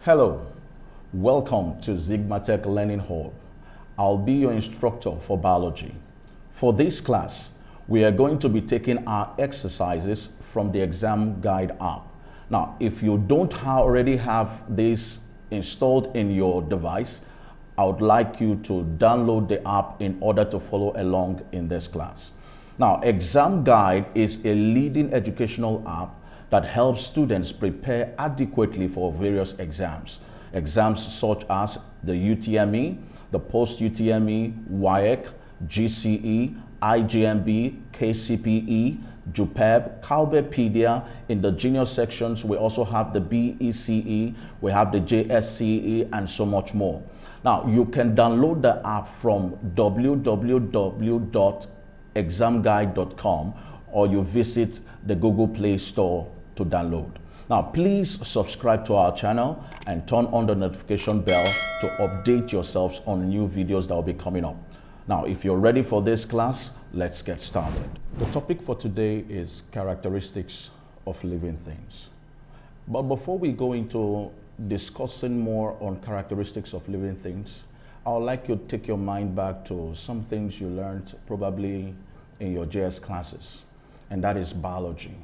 Hello, welcome to Zigmatech Learning Hub. I'll be your instructor for biology. For this class, we are going to be taking our exercises from the Examguide app. Now, if you don't already have this installed in your device, I would like you to download the app in order to follow along in this class. Now, Examguide is a leading educational app that helps students prepare adequately for various exams. Exams such as the UTME, the post-UTME, WEAC, GCE, IJMB, KCPE, JUPEB, KCPE. In the junior sections, we also have the BECE, we have the SSCE, and so much more. Now, you can download the app from www.examguide.com or you visit the Google Play Store to download. Now, please subscribe to our channel and turn on the notification bell to update yourselves on new videos that will be coming up. Now, if you're ready for this class, let's get started. The topic for today is characteristics of living things. But before we go into discussing more on characteristics of living things, I would like you to take your mind back to some things you learned probably in your JS classes, and that is biology.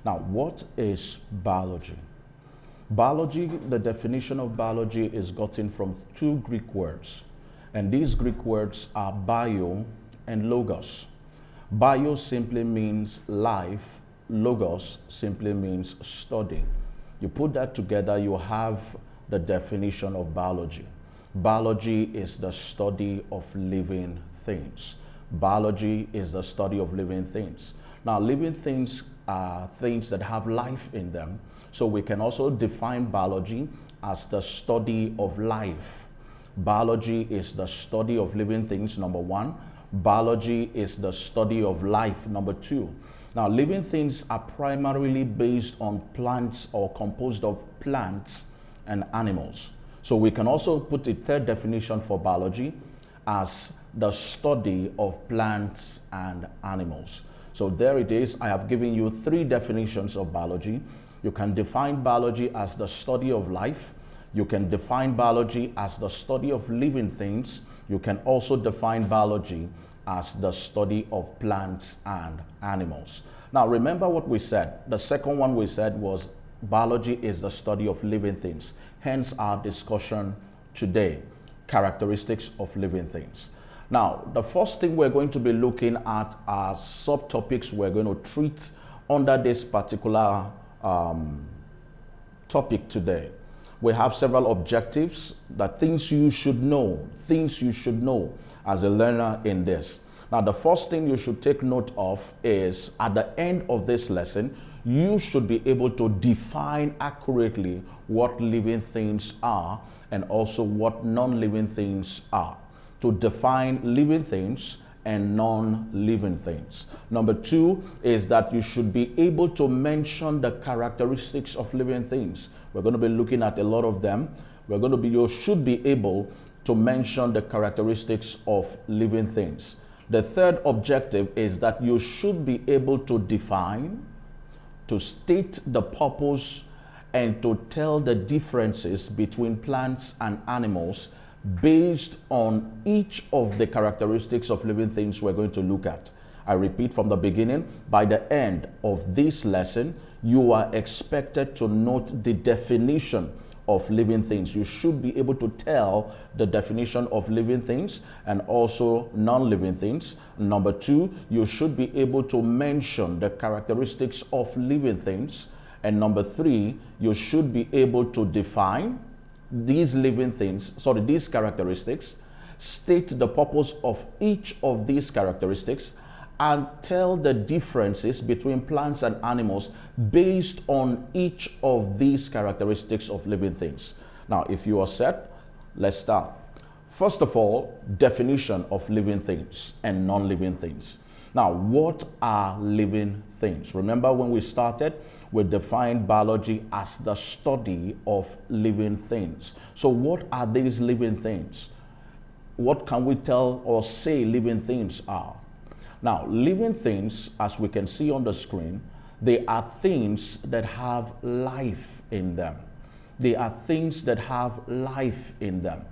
Now, what is biology? Biology, the definition of biology is gotten from two Greek words, and these Greek words are bio and logos. Bio simply means life, logos simply means study. You put that together, you have the definition of biology. Biology is the study of living things. Biology is the study of living things. Now, living things are things that have life in them. So we can also define biology as the study of life. Biology is the study of living things, number one. Biology is the study of life, number two. Now, living things are primarily based on plants or composed of plants and animals. So we can also put a third definition for biology as the study of plants and animals. So there it is. I have given you three definitions of biology. You can define biology as the study of life. You can define biology as the study of living things. You can also define biology as the study of plants and animals. Now, remember what we said. The second one we said was biology is the study of living things. Hence our discussion today, characteristics of living things. Now, the first thing we're going to be looking at are subtopics we're going to treat under this particular topic today. We have several objectives, the things you should know as a learner in this. Now, the first thing you should take note of is at the end of this lesson, you should be able to define accurately what living things are and also what non-living things are. To define living things and non-living things. Number two is that you should be able to mention the characteristics of living things. We're going to be looking at a lot of them. You should be able to mention the characteristics of living things. The third objective is that you should be able to define, to state the purpose, and to tell the differences between plants and animals based on each of the characteristics of living things we're going to look at. I repeat from the beginning, by the end of this lesson, you are expected to note the definition of living things. You should be able to tell the definition of living things and also non-living things. Number two, you should be able to mention the characteristics of living things. And number three, you should be able to define these characteristics, state the purpose of each of these characteristics, and tell the differences between plants and animals based on each of these characteristics of living things. Now, if you are set, let's start. First of all, definition of living things and non-living things. Now, what are living things? Remember when we started, we defined biology as the study of living things. So what are these living things? What can we tell or say living things are? Now, living things, as we can see on the screen, they are things that have life in them. They are things that have life in them.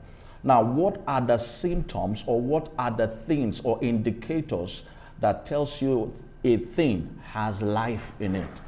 Now, what are the symptoms, or what are the things or indicators that tells you a thing has life in it?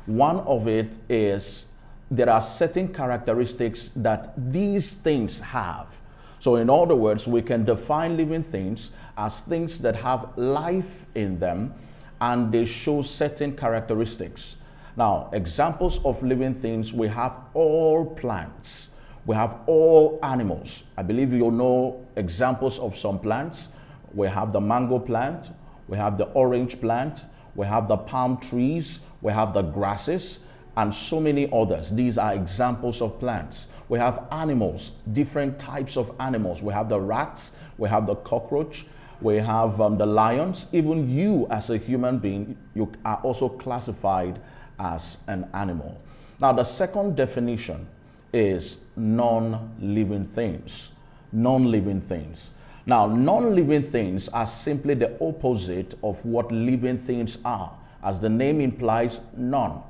One of it is there are certain characteristics that these things have. So in other words, we can define living things as things that have life in them and they show certain characteristics. Now, examples of living things, we have all plants. We have all animals. I believe you know examples of some plants. We have the mango plant, we have the orange plant, we have the palm trees, we have the grasses, and so many others. These are examples of plants. We have animals, different types of animals. We have the rats, we have the cockroach, we have the lions. Even you as a human being, you are also classified as an animal. Now, the second definition is non-living things. Non-living things. Now, non-living things are simply the opposite of what living things are. As the name implies, none.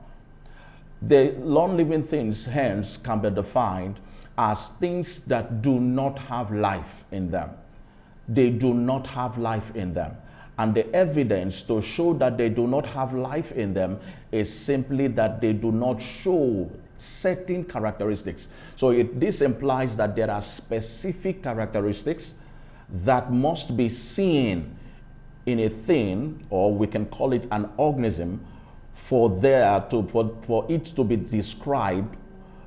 The non-living things, hence, can be defined as things that do not have life in them. They do not have life in them. And the evidence to show that they do not have life in them is simply that they do not show certain characteristics. So this implies that there are specific characteristics that must be seen in a thing, or we can call it an organism, for it to be described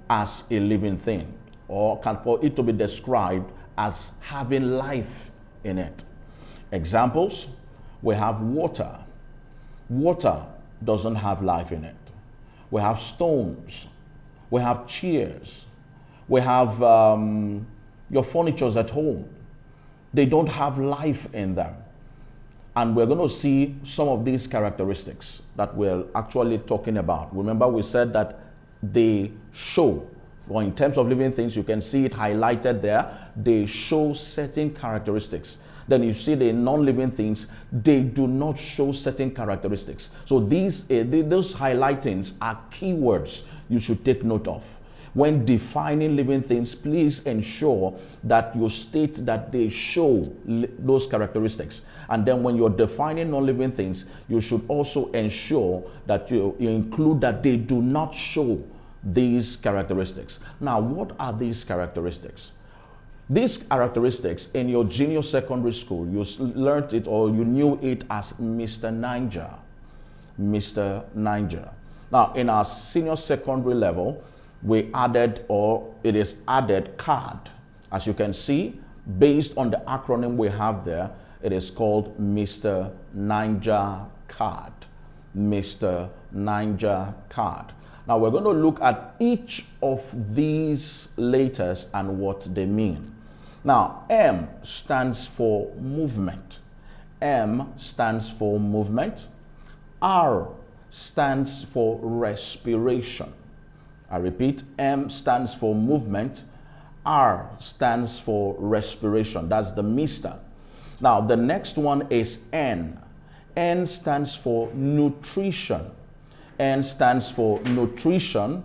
as a living thing, or for it to be described as having life in it. Examples, we have water. Water doesn't have life in it. We have stones. We have chairs. We have your furnitures at home. They don't have life in them. And we're going to see some of these characteristics that we're actually talking about. Remember, we said that they show, or in terms of living things, you can see it highlighted there. They show certain characteristics. Then you see the non-living things, they do not show certain characteristics. So those highlightings are keywords you should take note of. When defining living things, please ensure that you state that they show those characteristics. And then when you're defining non-living things, you should also ensure that you include that they do not show these characteristics. Now, what are these characteristics? These characteristics in your junior secondary school, you learned it or you knew it as Mr. Ninja. Mr. Ninja. Now, in our senior secondary level, we added, or it is added, CARD. As you can see, based on the acronym we have there, it is called Mr. Ninja CARD. Mr. Ninja CARD. Now we're going to look at each of these letters and what they mean. Now, M stands for movement. M stands for movement. R stands for respiration. I repeat, M stands for movement. R stands for respiration. That's the Mr. Now, the next one is N. N stands for nutrition. N stands for nutrition.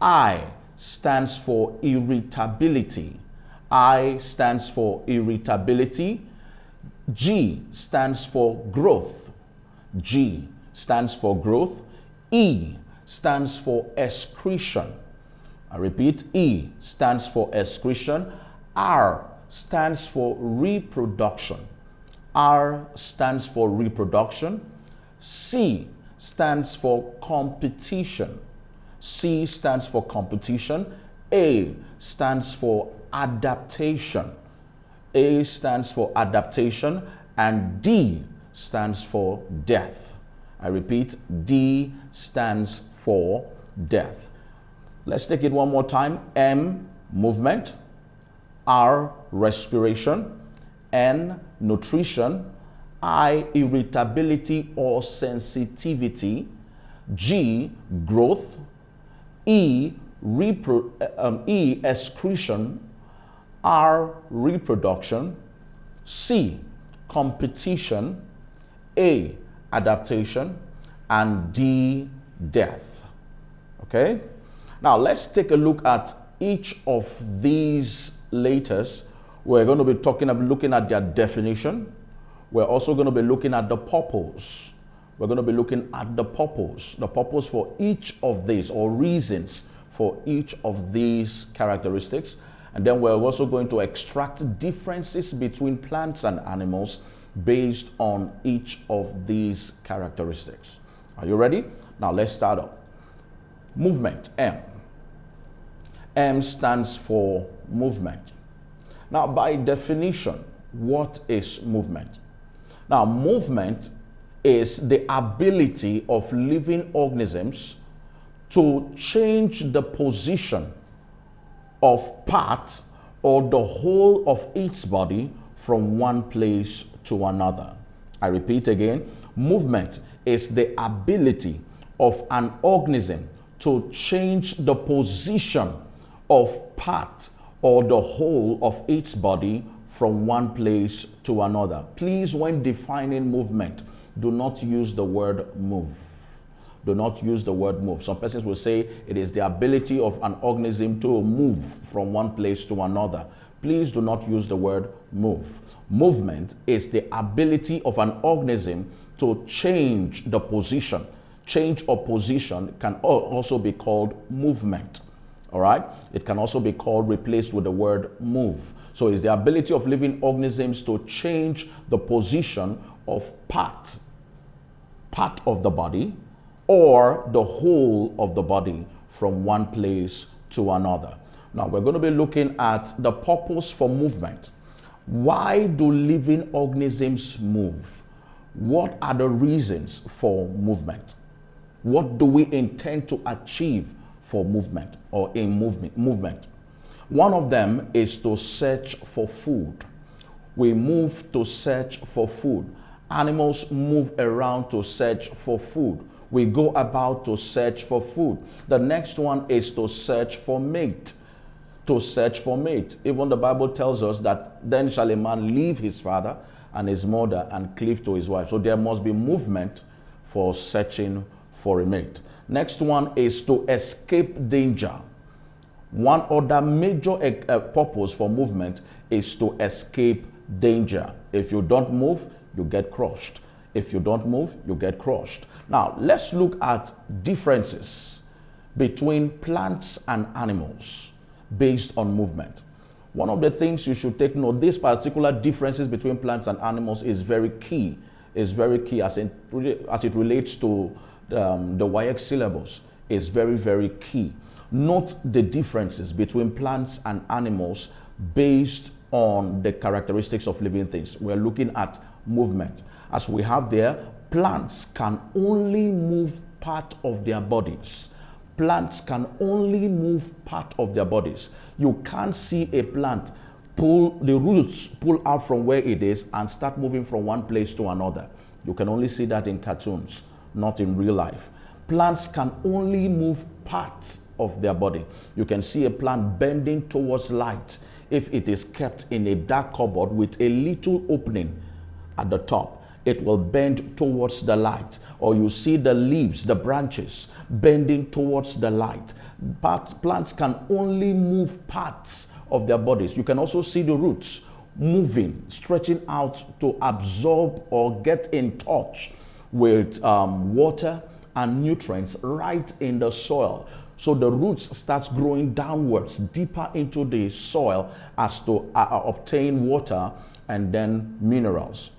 I stands for irritability. I stands for irritability. G stands for growth. G stands for growth. E stands for excretion. I repeat, E stands for excretion. R stands for reproduction. R stands for reproduction. C stands for competition. C stands for competition. A stands for adaptation. A stands for adaptation. And D stands for death. I repeat, D stands for death. Let's take it one more time. M, movement. R, respiration. N, nutrition. I, irritability or sensitivity. G, growth. E, excretion. R, reproduction. C, competition. A, adaptation. And D, death. Okay? Now let's take a look at each of these letters, we're going to be looking at their definition. We're also going to be looking at the purpose. We're going to be looking at the purpose for each of these, or reasons for each of these characteristics. And then we're also going to extract differences between plants and animals based on each of these characteristics. Are you ready? Now let's start up. Movement, M. M stands for movement. Now, by definition, what is movement? Now, movement is the ability of living organisms to change the position of part or the whole of its body from one place to another. I repeat again, movement is the ability of an organism to change the position of part or the whole of its body from one place to another. Please, when defining movement, do not use the word move. Do not use the word move. Some persons will say it is the ability of an organism to move from one place to another. Please do not use the word move. Movement is the ability of an organism to change the position. Change of position can also be called movement. All right? It can also be called, replaced with the word move. So it's the ability of living organisms to change the position of part of the body or the whole of the body from one place to another. Now we're going to be looking at the purpose for movement. Why do living organisms move? What are the reasons for movement? What do we intend to achieve for movement or in movement? One of them is to search for food. We move to search for food. Animals move around to search for food. We go about to search for food. The next one is to search for mate. To search for mate. Even the Bible tells us that then shall a man leave his father and his mother and cleave to his wife. So there must be movement for searching for a mate. Next one is to escape danger. One other major purpose for movement is to escape danger. If you don't move, you get crushed. If you don't move, you get crushed. Now, let's look at differences between plants and animals based on movement. One of the things you should take note, these particular differences between plants and animals is very key. Is very key as it relates to the WEAC syllabus. Is very, very key. Note the differences between plants and animals based on the characteristics of living things. We're looking at movement. As we have there, plants can only move part of their bodies. Plants can only move part of their bodies. You can't see a plant pull the roots, pull out from where it is and start moving from one place to another. You can only see that in cartoons, not in real life. Plants can only move parts of their body. You can see a plant bending towards light if it is kept in a dark cupboard with a little opening at the top. It will bend towards the light. Or you see the leaves, the branches bending towards the light. But plants can only move parts of their bodies. You can also see the roots moving, stretching out to absorb or get in touch with water and nutrients right in the soil. So the roots starts growing downwards, deeper into the soil as to obtain water and then minerals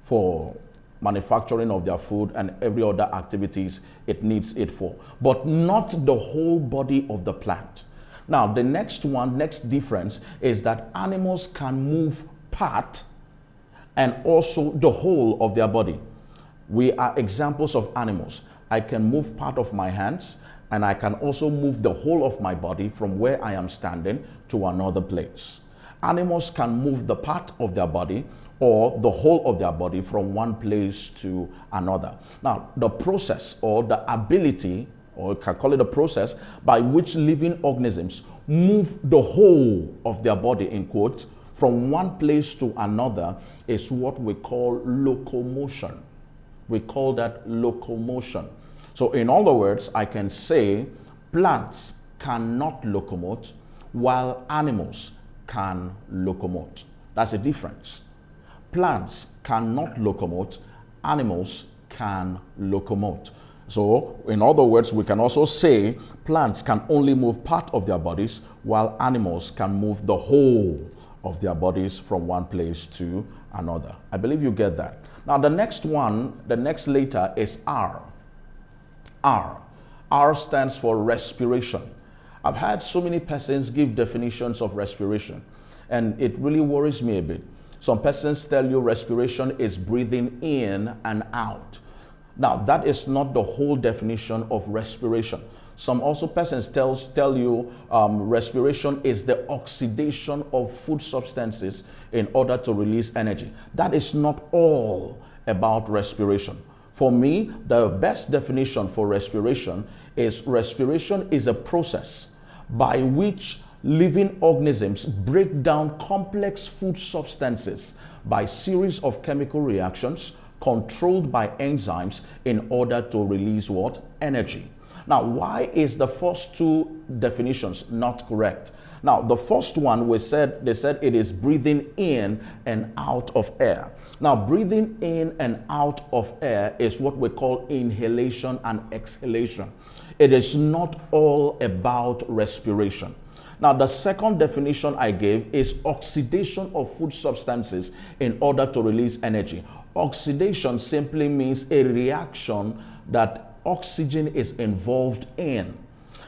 for manufacturing of their food and every other activities it needs it for, but not the whole body of the plant. Now, the next difference is that animals can move part and also the whole of their body. We are examples of animals. I can move part of my hands and I can also move the whole of my body from where I am standing to another place. Animals can move the part of their body or the whole of their body from one place to another. Now, the process or the ability, or you can call it a process, by which living organisms move the whole of their body, in quotes, from one place to another is what we call locomotion. We call that locomotion. So in other words, I can say plants cannot locomote, while animals can locomote. That's a difference. Plants cannot locomote, animals can locomote. So, in other words, we can also say plants can only move part of their bodies, while animals can move the whole of their bodies from one place to another. I believe you get that. Now, the next one, the next letter is R. R. R stands for respiration. I've had so many persons give definitions of respiration, and it really worries me a bit. Some persons tell you respiration is breathing in and out. Now, that is not the whole definition of respiration. Some also persons tell you respiration is the oxidation of food substances in order to release energy. That is not all about respiration. For me, the best definition for respiration is a process by which living organisms break down complex food substances by series of chemical reactions controlled by enzymes in order to release what? Energy. Now, why is the first two definitions not correct? Now, the first one, they said it is breathing in and out of air. Now, breathing in and out of air is what we call inhalation and exhalation. It is not all about respiration. Now, the second definition I gave is oxidation of food substances in order to release energy. Oxidation simply means a reaction that oxygen is involved in.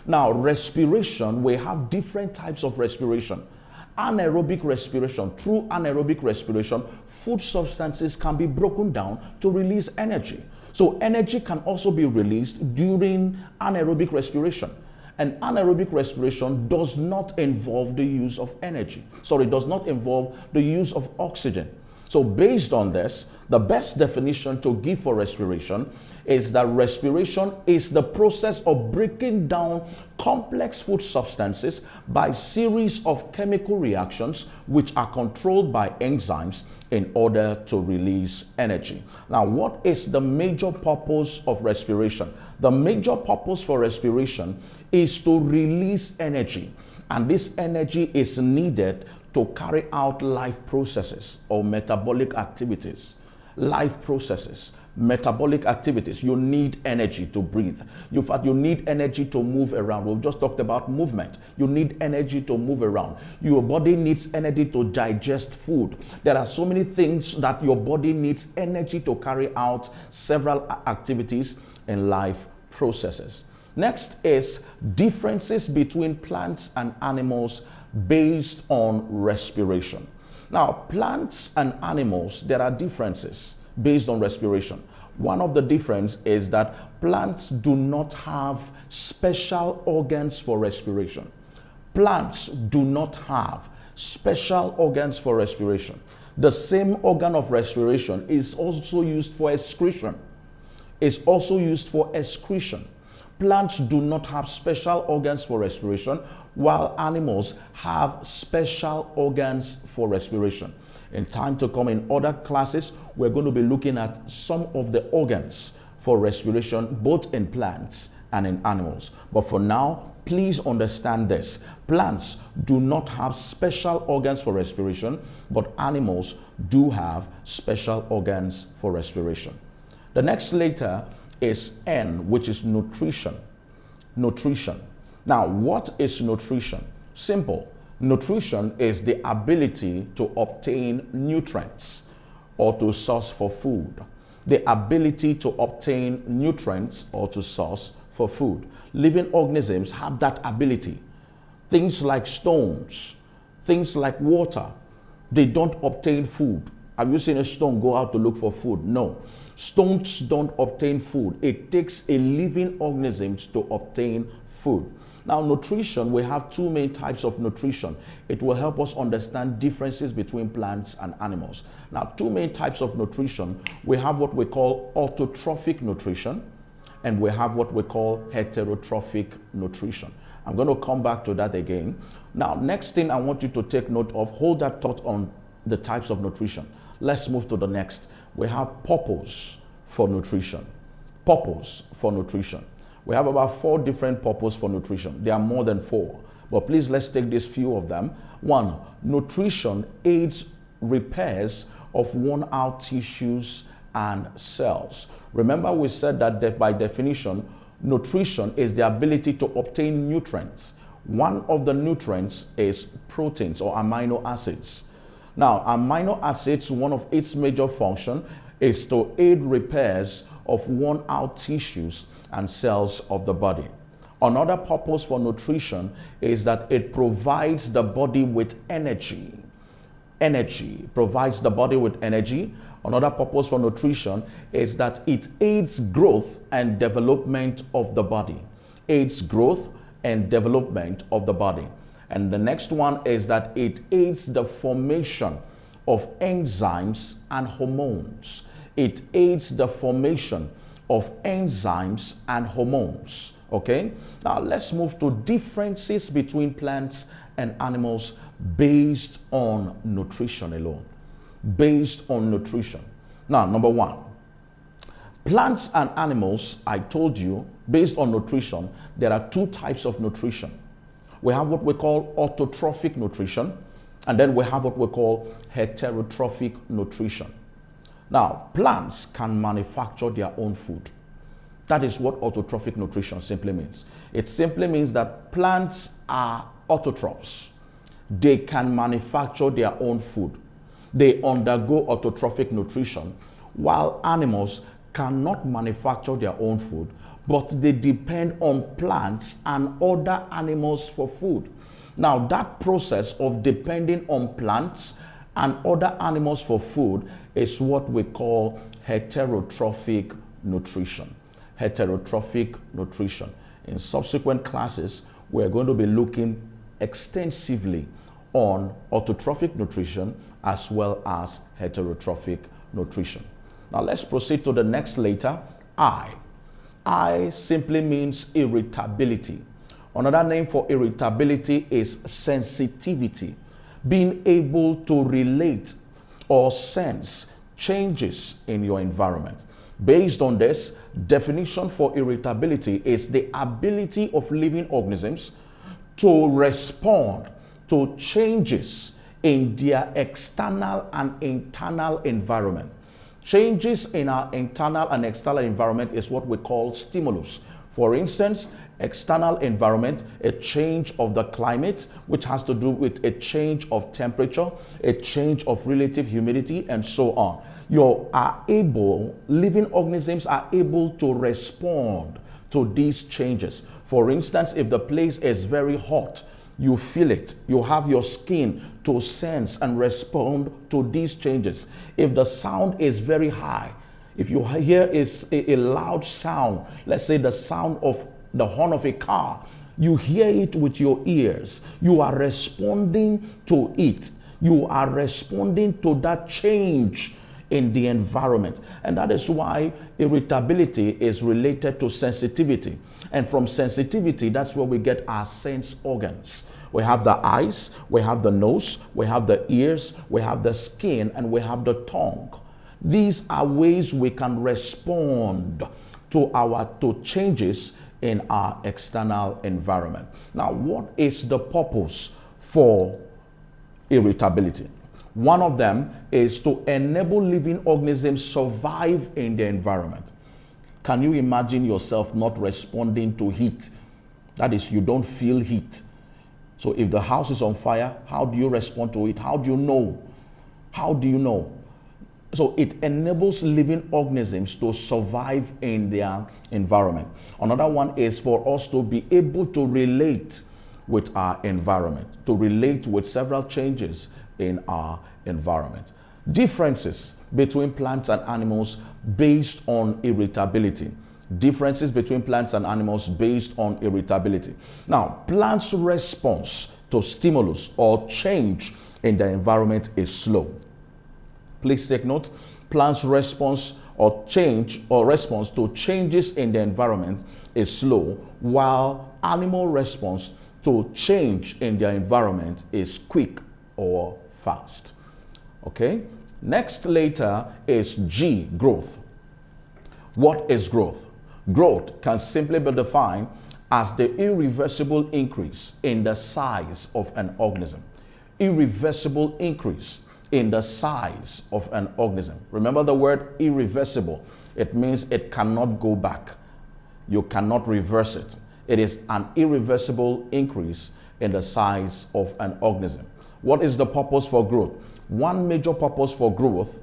Now, respiration, we have different types of respiration. Anaerobic respiration, through anaerobic respiration, food substances can be broken down to release energy. So energy can also be released during anaerobic respiration. And anaerobic respiration does not involve the use of energy. Sorry, does not involve the use of oxygen. So based on this, the best definition to give for respiration is that respiration is the process of breaking down complex food substances by series of chemical reactions which are controlled by enzymes in order to release energy. Now, what is the major purpose of respiration? The major purpose for respiration is to release energy, and this energy is needed to carry out life processes or metabolic activities. Life processes, metabolic activities. You need energy to breathe. In fact, you need energy to move around. We've just talked about movement. You need energy to move around. Your body needs energy to digest food. There are so many things that your body needs energy to carry out several activities in life processes. Next is differences between plants and animals based on respiration. Now, plants and animals, there are differences based on respiration. One of the differences is that plants do not have special organs for respiration. Plants do not have special organs for respiration. The same organ of respiration is also used for excretion. It's also used for excretion. Plants do not have special organs for respiration, while animals have special organs for respiration. In time to come in other classes, we're going to be looking at some of the organs for respiration, both in plants and in animals. But for now, please understand this. Plants do not have special organs for respiration, but animals do have special organs for respiration. The next letter is N, which is nutrition. Nutrition. Now, what is nutrition? Simple. Nutrition is the ability to obtain nutrients or to source for food. The ability to obtain nutrients or to source for food. Living organisms have that ability. Things like stones, things like water, they don't obtain food. Have you seen a stone go out to look for food? No. Stones don't obtain food. It takes a living organism to obtain food. Now, nutrition, we have two main types of nutrition. It will help us understand differences between plants and animals. Now, two main types of nutrition. We have what we call autotrophic nutrition, and we have what we call heterotrophic nutrition. I'm going to come back to that again. Now, next thing I want you to take note of, hold that thought on the types of nutrition. Let's move to the next. We have purpose for nutrition. Purpose for nutrition. We have about 4 different purposes for nutrition. There are more than 4, but please let's take these few of them. One, nutrition aids repairs of worn out tissues and cells. Remember we said that by definition, nutrition is the ability to obtain nutrients. One of the nutrients is proteins or amino acids. Now, amino acids, one of its major functions is to aid repairs of worn out tissues and cells of the body. Another purpose for nutrition is that it provides the body with energy. Provides the body with energy. Another purpose for nutrition is that it aids growth and development of the body. Aids growth and development of the body. And the next one is that it aids the formation of enzymes and hormones. It aids the formation of enzymes and hormones. Okay? Now let's move to differences between plants and animals based on nutrition alone. Based on nutrition. Now, number one, plants and animals, I told you, based on nutrition, there are two types of nutrition. We have what we call autotrophic nutrition, and then we have what we call heterotrophic nutrition. Now, plants can manufacture their own food. That is what autotrophic nutrition simply means. It simply means that plants are autotrophs. They can manufacture their own food. They undergo autotrophic nutrition, while animals cannot manufacture their own food, but they depend on plants and other animals for food. Now, that process of depending on plants and other animals for food is what we call heterotrophic nutrition. Heterotrophic nutrition. In subsequent classes, we're going to be looking extensively on autotrophic nutrition as well as heterotrophic nutrition. Now let's proceed to the next letter, I. I simply means irritability. Another name for irritability is sensitivity, being able to relate or sense changes in your environment. Based on this, definition for irritability is the ability of living organisms to respond to changes in their external and internal environment. Changes in our internal and external environment is what we call stimulus. For instance, external environment, a change of the climate, which has to do with a change of temperature, a change of relative humidity, and so on. Living organisms are able to respond to these changes. For instance, if the place is very hot, you feel it. You have your skin to sense and respond to these changes. If the sound is very high, if you hear a loud sound, let's say the sound of the horn of a car, you hear it with your ears. You are responding to it. You are responding to that change in the environment. And that is why irritability is related to sensitivity. And from sensitivity, that's where we get our sense organs. We have the eyes, we have the nose, we have the ears, we have the skin, and we have the tongue. These are ways we can respond to changes in our external environment. Now, what is the purpose for irritability? One of them is to enable living organisms survive in the environment. Can you imagine yourself not responding to heat? That is, you don't feel heat. So if the house is on fire, how do you respond to it? How do you know? How do you know? So it enables living organisms to survive in their environment. Another one is for us to be able to relate with our environment, to relate with several changes in our environment. Differences between plants and animals based on irritability. Differences between plants and animals based on irritability. Now, plants' response to stimulus or change in the environment is slow. Please take note, plants' response or response to changes in the environment is slow, while animal response to change in their environment is quick or fast. Okay? Next letter is G, growth. What is growth? Growth can simply be defined as the irreversible increase in the size of an organism. Irreversible increase in the size of an organism. Remember the word irreversible. It means it cannot go back. You cannot reverse it. It is an irreversible increase in the size of an organism. What is the purpose for growth? One major purpose for growth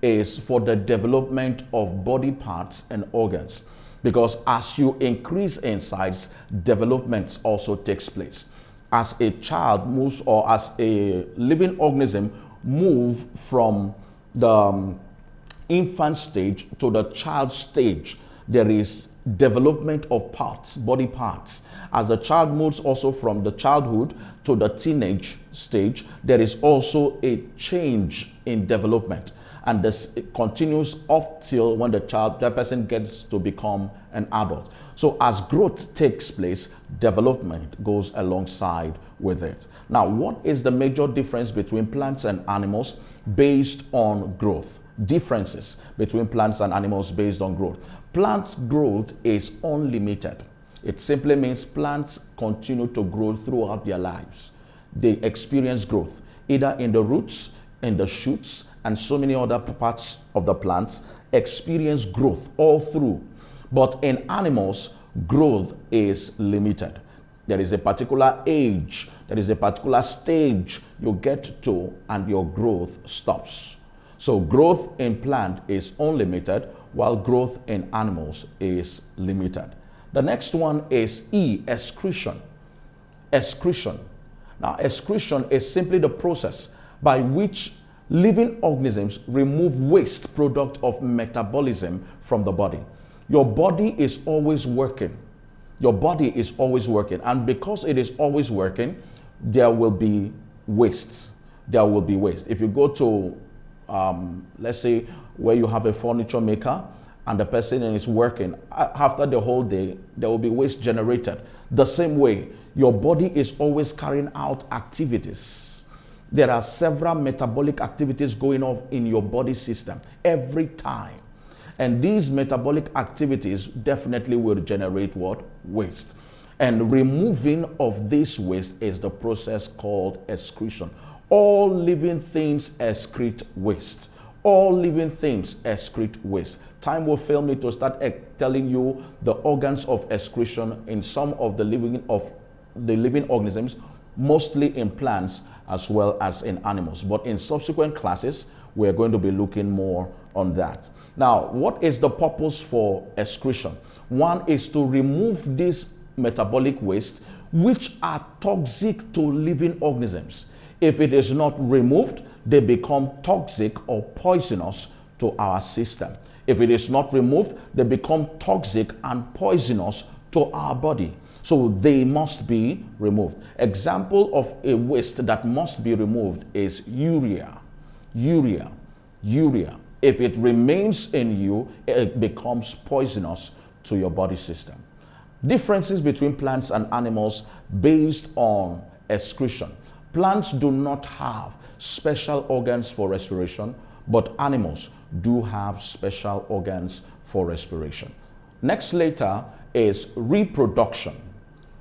is for the development of body parts and organs. Because as you increase in size, development also takes place. As a child moves, or as a living organism move from the infant stage to the child stage, there is development of parts, body parts. As the child moves also from the childhood to the teenage stage, there is also a change in development. And this continues up till when that person gets to become an adult. So as growth takes place, development goes alongside with it. Now, what is the major difference between plants and animals based on growth? Differences between plants and animals based on growth. Plants' growth is unlimited. It simply means plants continue to grow throughout their lives. They experience growth either in the roots, in the shoots, and so many other parts of the plants experience growth all through. But in animals, growth is limited. There is a particular age, there is a particular stage you get to, and your growth stops. So growth in plant is unlimited, while growth in animals is limited. The next one is E, excretion. Excretion. Now, excretion is simply the process by which living organisms remove waste product of metabolism from the body. Your body is always working. Your body is always working. And because it is always working, there will be waste. There will be waste. If you go to, let's say, where you have a furniture maker and the person is working, after the whole day, there will be waste generated. The same way, your body is always carrying out activities. There are several metabolic activities going on in your body system every time. And these metabolic activities definitely will generate what? Waste. And removing of this waste is the process called excretion. All living things excrete waste. All living things excrete waste. Time will fail me to start telling you the organs of excretion in some of the living organisms, mostly in plants as well as in animals. But in subsequent classes, we're going to be looking more on that. Now, what is the purpose for excretion? One is to remove these metabolic waste which are toxic to living organisms. If it is not removed, they become toxic or poisonous to our system. If it is not removed, they become toxic and poisonous to our body. So they must be removed. Example of a waste that must be removed is urea. Urea. If it remains in you, it becomes poisonous to your body system. Differences between plants and animals based on excretion. Plants do not have special organs for respiration, but animals do have special organs for respiration. Next later is reproduction.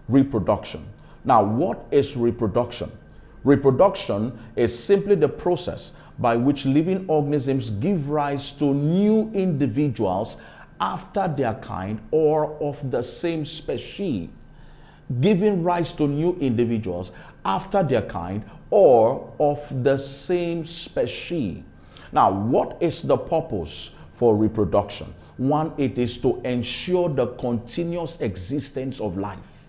Reproduction. Now, what is reproduction? Reproduction is simply the process by which living organisms give rise to new individuals after their kind or of the same species. Giving rise to new individuals after their kind or of the same species. Now, what is the purpose for reproduction? One, it is to ensure the continuous existence of life.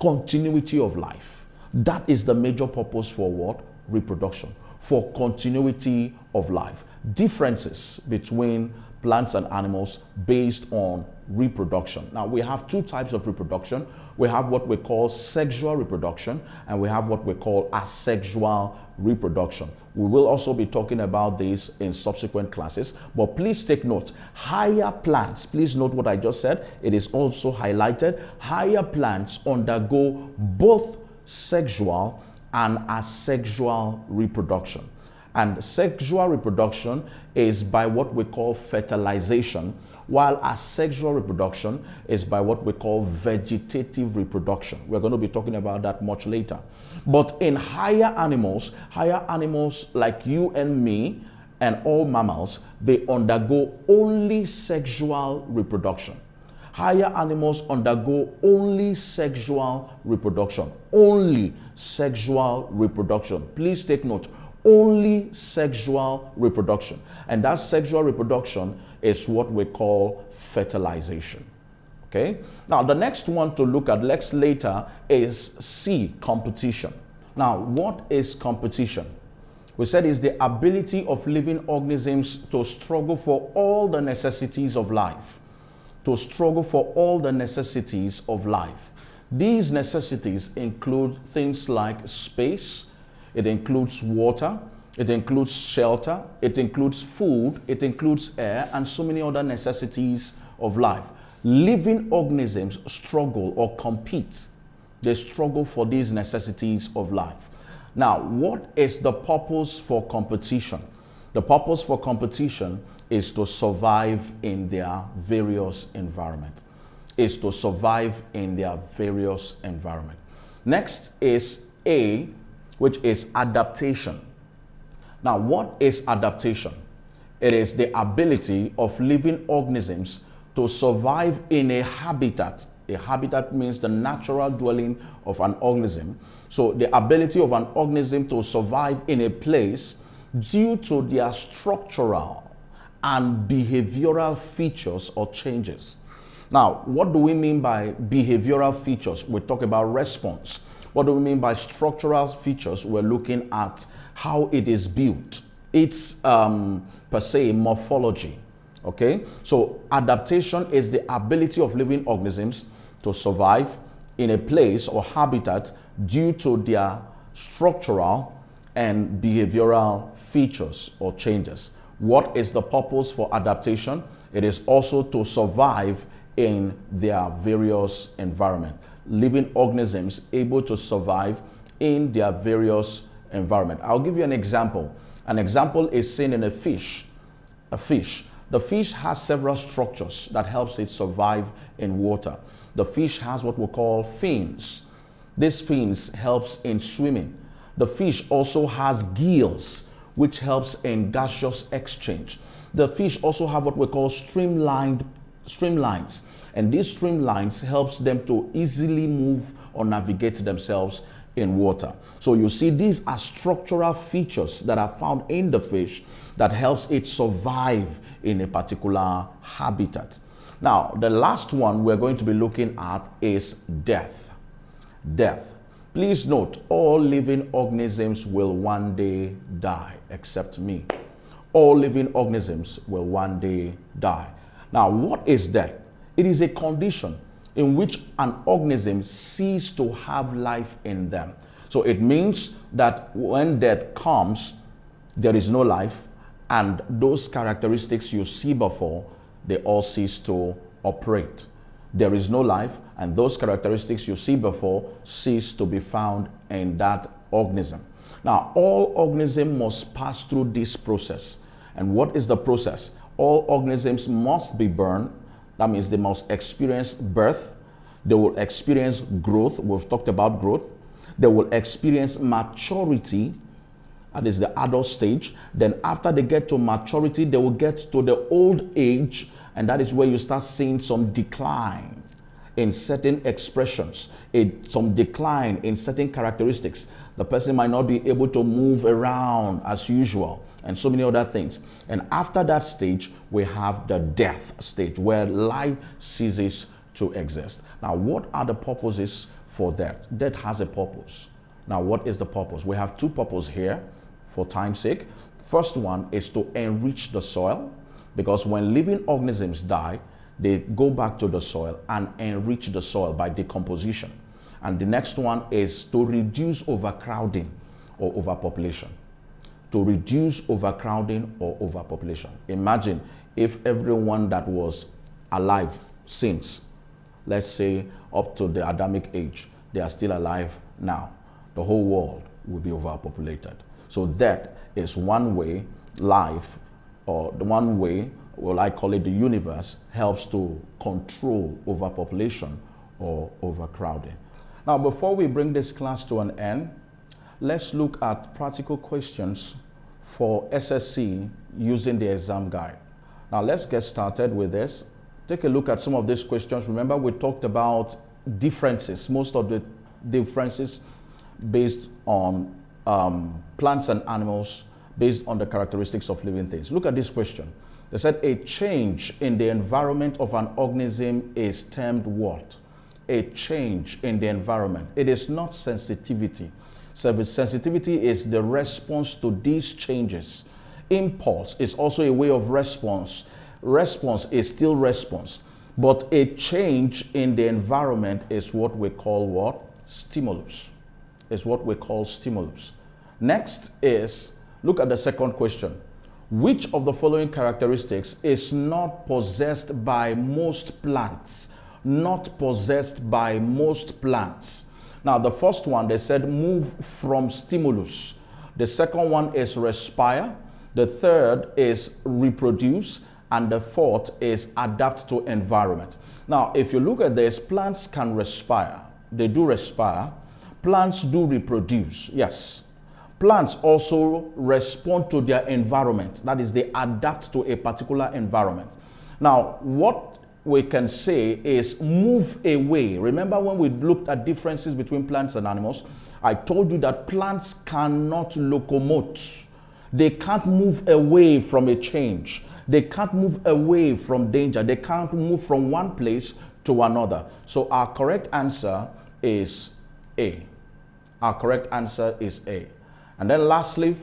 Continuity of life. That is the major purpose for what? Reproduction. For continuity of life. Differences between plants and animals based on reproduction. Now, we have two types of reproduction. We have what we call sexual reproduction, and we have what we call asexual reproduction. We will also be talking about this in subsequent classes, but please take note. Higher plants, please note what I just said. It is also highlighted. Higher plants undergo both sexual and asexual reproduction. And sexual reproduction is by what we call fertilization, while asexual reproduction is by what we call vegetative reproduction. We're going to be talking about that much later. But in higher animals like you and me and all mammals, they undergo only sexual reproduction. Higher animals undergo only sexual reproduction. Only sexual reproduction. Please take note. Only sexual reproduction. And that sexual reproduction is what we call fertilization. Okay? Now, the next one to look at later is C, competition. Now, what is competition? We said it's the ability of living organisms to struggle for all the necessities of life. To struggle for all the necessities of life. These necessities include things like space, it includes water, it includes shelter, it includes food, it includes air, and so many other necessities of life. Living organisms struggle or compete. They struggle for these necessities of life. Now, what is the purpose for competition? The purpose for competition is to survive in their various environments. Is to survive in their various environment. Next is A, which is adaptation. Now, what is adaptation? It is the ability of living organisms to survive in a habitat. A habitat means the natural dwelling of an organism. So the ability of an organism to survive in a place due to their structural and behavioral features or changes. Now, what do we mean by behavioral features? We talk about response. What do we mean by structural features? We're looking at how it is built. It's per se morphology. Okay, so adaptation is the ability of living organisms to survive in a place or habitat due to their structural and behavioral features or changes. What is the purpose for adaptation? It is also to survive in their various environment. Living organisms able to survive in their various environment. I'll give you an example. An example is seen in a fish. A fish. The fish has several structures that helps it survive in water. The fish has what we call fins. These fins helps in swimming. The fish also has gills, which helps in gaseous exchange. The fish also have what we call streamlines. And these streamlines helps them to easily move or navigate themselves in water. So you see, these are structural features that are found in the fish that helps it survive in a particular habitat. Now, the last one we're going to be looking at is death. Death. Please note, all living organisms will one day die, except me. All living organisms will one day die. Now, what is death? It is a condition in which an organism ceases to have life in them. So it means that when death comes, there is no life, and those characteristics you see before, they all cease to operate. There is no life, and those characteristics you see before cease to be found in that organism. Now, all organisms must pass through this process. And what is the process? All organisms must be born. That means they must experience birth. They will experience growth. We've talked about growth. They will experience maturity. That is the adult stage. Then after they get to maturity, they will get to the old age. And that is where you start seeing some decline in certain expressions, some decline in certain characteristics. The person might not be able to move around as usual, and so many other things. And after that stage, we have the death stage, where life ceases to exist. Now, what are the purposes for that? Death has a purpose. Now, what is the purpose? We have two purposes here for time's sake. First one is to enrich the soil, because when living organisms die, they go back to the soil and enrich the soil by decomposition. And the next one is to reduce overcrowding or overpopulation. To reduce overcrowding or overpopulation. Imagine if everyone that was alive since, let's say, up to the Adamic age, they are still alive now. The whole world will be overpopulated. So that is one way life, or the one way well, I call it the universe, helps to control overpopulation or overcrowding. Now, before we bring this class to an end, let's look at practical questions for SSCE using the exam guide. Now, let's get started with this. Take a look at some of these questions. Remember, we talked about differences, most of the differences based on plants and animals, based on the characteristics of living things. Look at this question. They said a change in the environment of an organism is termed what? A change in the environment. It is not sensitivity. Sensitivity is the response to these changes. Impulse is also a way of response. Response is still response. But a change in the environment is what we call what? Stimulus. Is what we call stimulus. Next is, look at the second question. Which of the following characteristics is not possessed by most plants? Not possessed by most plants. Now, the first one, they said move from stimulus. The second one is respire. The third is reproduce. And the fourth is adapt to environment. Now, if you look at this, plants can respire. They do respire. Plants do reproduce. Yes. Plants also respond to their environment. That is, they adapt to a particular environment. Now, what we can say is move away. Remember when we looked at differences between plants and animals? I told you that plants cannot locomote. They can't move away from a change. They can't move away from danger. They can't move from one place to another. So our correct answer is A. Our correct answer is A. And then lastly,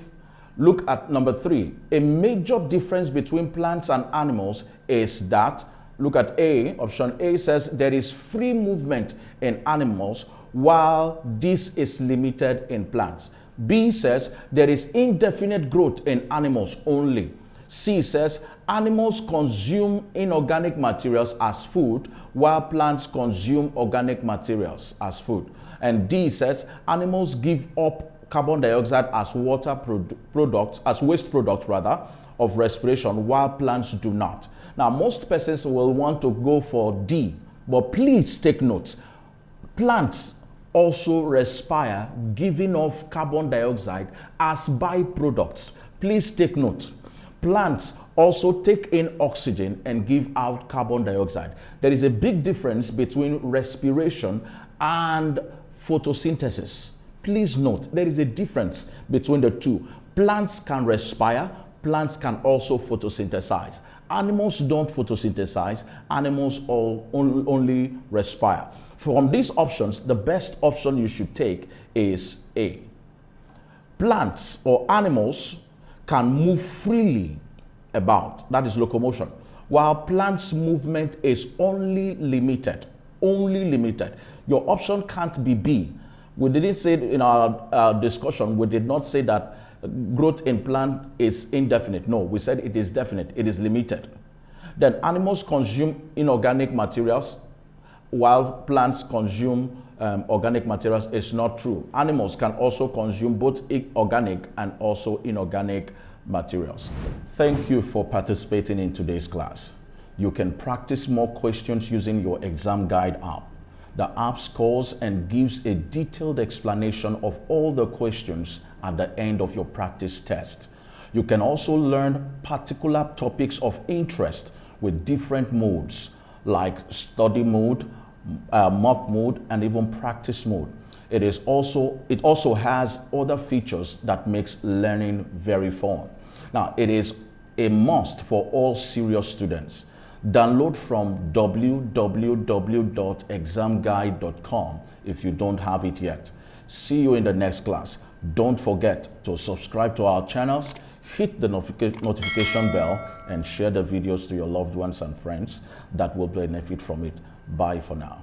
look at number 3. A major difference between plants and animals is that, look at A, option A says there is free movement in animals while this is limited in plants. B says there is indefinite growth in animals only. C says animals consume inorganic materials as food while plants consume organic materials as food. And D says animals give up carbon dioxide as water products, as waste products rather, of respiration while plants do not. Now, most persons will want to go for D, but please take note. Plants also respire, giving off carbon dioxide as byproducts. Please take note. Plants also take in oxygen and give out carbon dioxide. There is a big difference between respiration and photosynthesis. Please note, there is a difference between the two. Plants can respire, plants can also photosynthesize. Animals don't photosynthesize, animals only respire. From these options, the best option you should take is A. Plants or animals can move freely about, that is locomotion, while plants' movement is only limited. Only limited. Your option can't be B. We didn't say in our discussion, we did not say that growth in plant is indefinite. No, we said it is definite, it is limited. Then animals consume inorganic materials while plants consume organic materials is not true. Animals can also consume both organic and also inorganic materials. Thank you for participating in today's class. You can practice more questions using your Examguide app. The app scores and gives a detailed explanation of all the questions at the end of your practice test. You can also learn particular topics of interest with different modes like study mode, mock mode, and even practice mode. It also has other features that makes learning very fun. Now, it is a must for all serious students. Download from www.examguide.com if you don't have it yet. See you in the next class. Don't forget to subscribe to our channels, hit the notification bell, and share the videos to your loved ones and friends that will benefit from it. Bye for now.